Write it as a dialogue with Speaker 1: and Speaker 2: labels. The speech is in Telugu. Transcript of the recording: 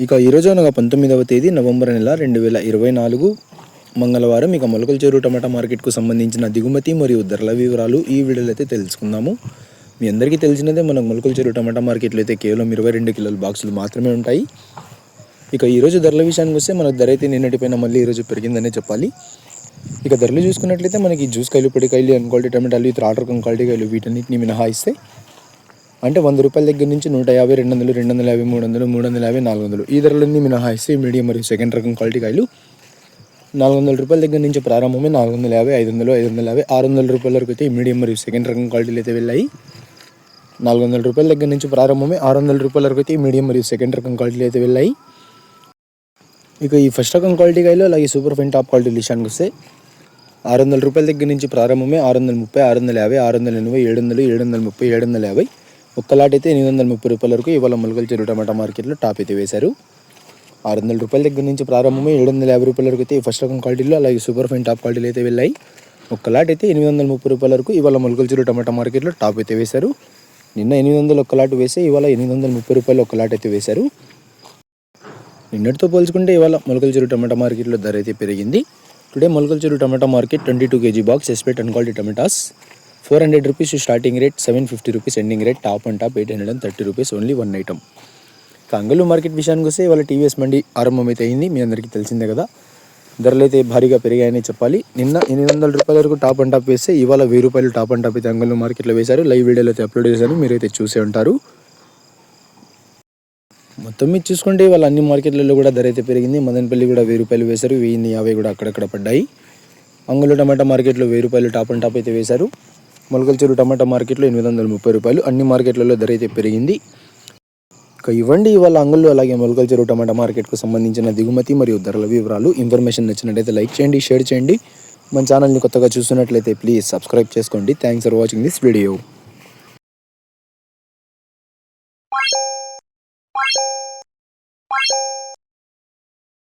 Speaker 1: ఇక ఈరోజు అనగా 19వ తేదీ నవంబర్ నెల 2024 మంగళవారం. ఇక మొలకల్చెరువు టమాటా మార్కెట్కు సంబంధించిన దిగుమతి మరియు ధరల వివరాలు ఈ వీడియోలో అయితే తెలుసుకుందాము. మీ అందరికీ తెలిసినదే, మనకు మొలకల్చెరువు టమాటా మార్కెట్లో అయితే కేవలం 22 కిలోల బాక్సులు మాత్రమే ఉంటాయి. ఇక ఈరోజు ధరల విషయానికి వస్తే మనకు ధర అయితే నిన్నటిపైన మళ్ళీ ఈరోజు పెరిగిందనే చెప్పాలి. ఇక ధరలు చూసుకున్నట్లయితే మనకి జ్యూస్ కాయలు, పొడికాయలు, అన్ క్వాలిటీ టమాటాలు, ఇతర ఆర్డర్ క్వాలిటీ కాయలు వీటన్నిటిని మినహాయిస్తే అంటే 100 రూపాయల దగ్గర నుంచి 150, 200, 250, 300, 350, 400 ఈ ధరలన్నీ మినహాయిస్తే మీడియం మరియు సెకండ్ రకం క్వాలిటీ కాయలు 400 రూపాయల దగ్గర నుంచి ప్రారంభమే 450, 500, 550, 600 రూపాయల వరకు అయితే ఈ మీడియం మరియు సెకండ్ రకం క్వాలిటీలు అయితే వెళ్ళాయి. 400 రూపాయల దగ్గర నుంచి ప్రారంభమే 600 రూపాయల వరకు అయితే ఈ మీడియం మరియు సెకండ్ రకం క్వాలిటీలు అయితే వెళ్ళాయి. ఇక ఈ ఫస్ట్ రకం క్వాలిటీ కాయలు అలాగే సూపర్ ఫైన్ టాప్ క్వాలిటీ విషయానికి వస్తే 600 రూపాయల దగ్గర నుంచి ప్రారంభమే 630, 650, 680, 700, 730, 750 ఒక్కలాట్ అయితే 830 రూపాయల వరకు ఇవాళ మొలకల్చెరువు టమాటా మార్కెట్లో టాప్ అయితే వేశారు. 600 రూపాయల దగ్గర నుంచి ప్రారంభమై 750 రూపాయల వరకు అయితే ఫస్ట్ రకం క్వాలిటీలో అలాగే సూపర్ ఫైన్ టాప్ క్వాలిటీలు అయితే వెళ్ళాయి. ఒక్కలాట్ అయితే 830 రూపాయల వరకు ఇవాళ మొలకల్చెరువు టమాటా మార్కెట్లో టాప్ అయితే వేశారు. నిన్న 800 ఒక్కలాట్ వేసి ఇవాళ 830 రూపాయలు ఒక్కలాట్ అయితే వేశారు. నిన్నటితో పోల్చుకుంటే ఇవాళ మొలకల్చెరువు టమాటా మార్కెట్లో ధర అయితే పెరిగింది. Today Molakalcheruvu tomato market 22 kg box ఎస్పేట్ అన్ quality tomatoes 400 rupees starting rate, 750 rupees ending rate, top and top 830 rupees only one item. Angallu market విషయానికి వస్తే ఇవాళ టీవీఎస్ మండి ఆరంభం అయితే అయింది. మీ అందరికీ తెలిసిందే కదా, ధరలు అయితే భారీగా పెరిగాయని చెప్పాలి. నిన్న 800 రూపాయల వరకు టాప్ అండ్ టాప్ వేస్తే ఇవాళ 1000 రూపాయలు టాప్ అండ్ టాప్ అయితే అంగళ్ళు మార్కెట్లో వేశారు. లైవ్ వీడియోలో అయితే అప్లోడ్ చేశాను, మీరైతే చూసే ఉంటారు. మొత్తం మీరు చూసుకుంటే ఇవాళ అన్ని మార్కెట్లలో కూడా ధర అయితే పెరిగింది. మదనపల్లి కూడా 1000 రూపాయలు వేశారు, 1050 కూడా అక్కడక్కడ పడ్డాయి. అంగళ్ళు టమాటా మార్కెట్లో 1000 రూపాయలు టాప్ అండ్ టాప్ అయితే వేశారు. మొలకల్చెరువు టమాటా మార్కెట్లో 830 రూపాయలు. అన్ని మార్కెట్లలో ధర అయితే పెరిగింది. ఇక ఇవ్వండి ఇవాళ అంగళ్ళు అలాగే మొలకల్చెరువు టమాటా మార్కెట్కు సంబంధించిన దిగుమతి మరియు ధరల వివరాలు. ఇన్ఫర్మేషన్ నచ్చినట్లయితే లైక్ చేయండి, షేర్ చేయండి. మన ఛానల్ని కొత్తగా చూస్తున్నట్లయితే ప్లీజ్ సబ్స్క్రైబ్ చేసుకోండి. Thanks for watching this video.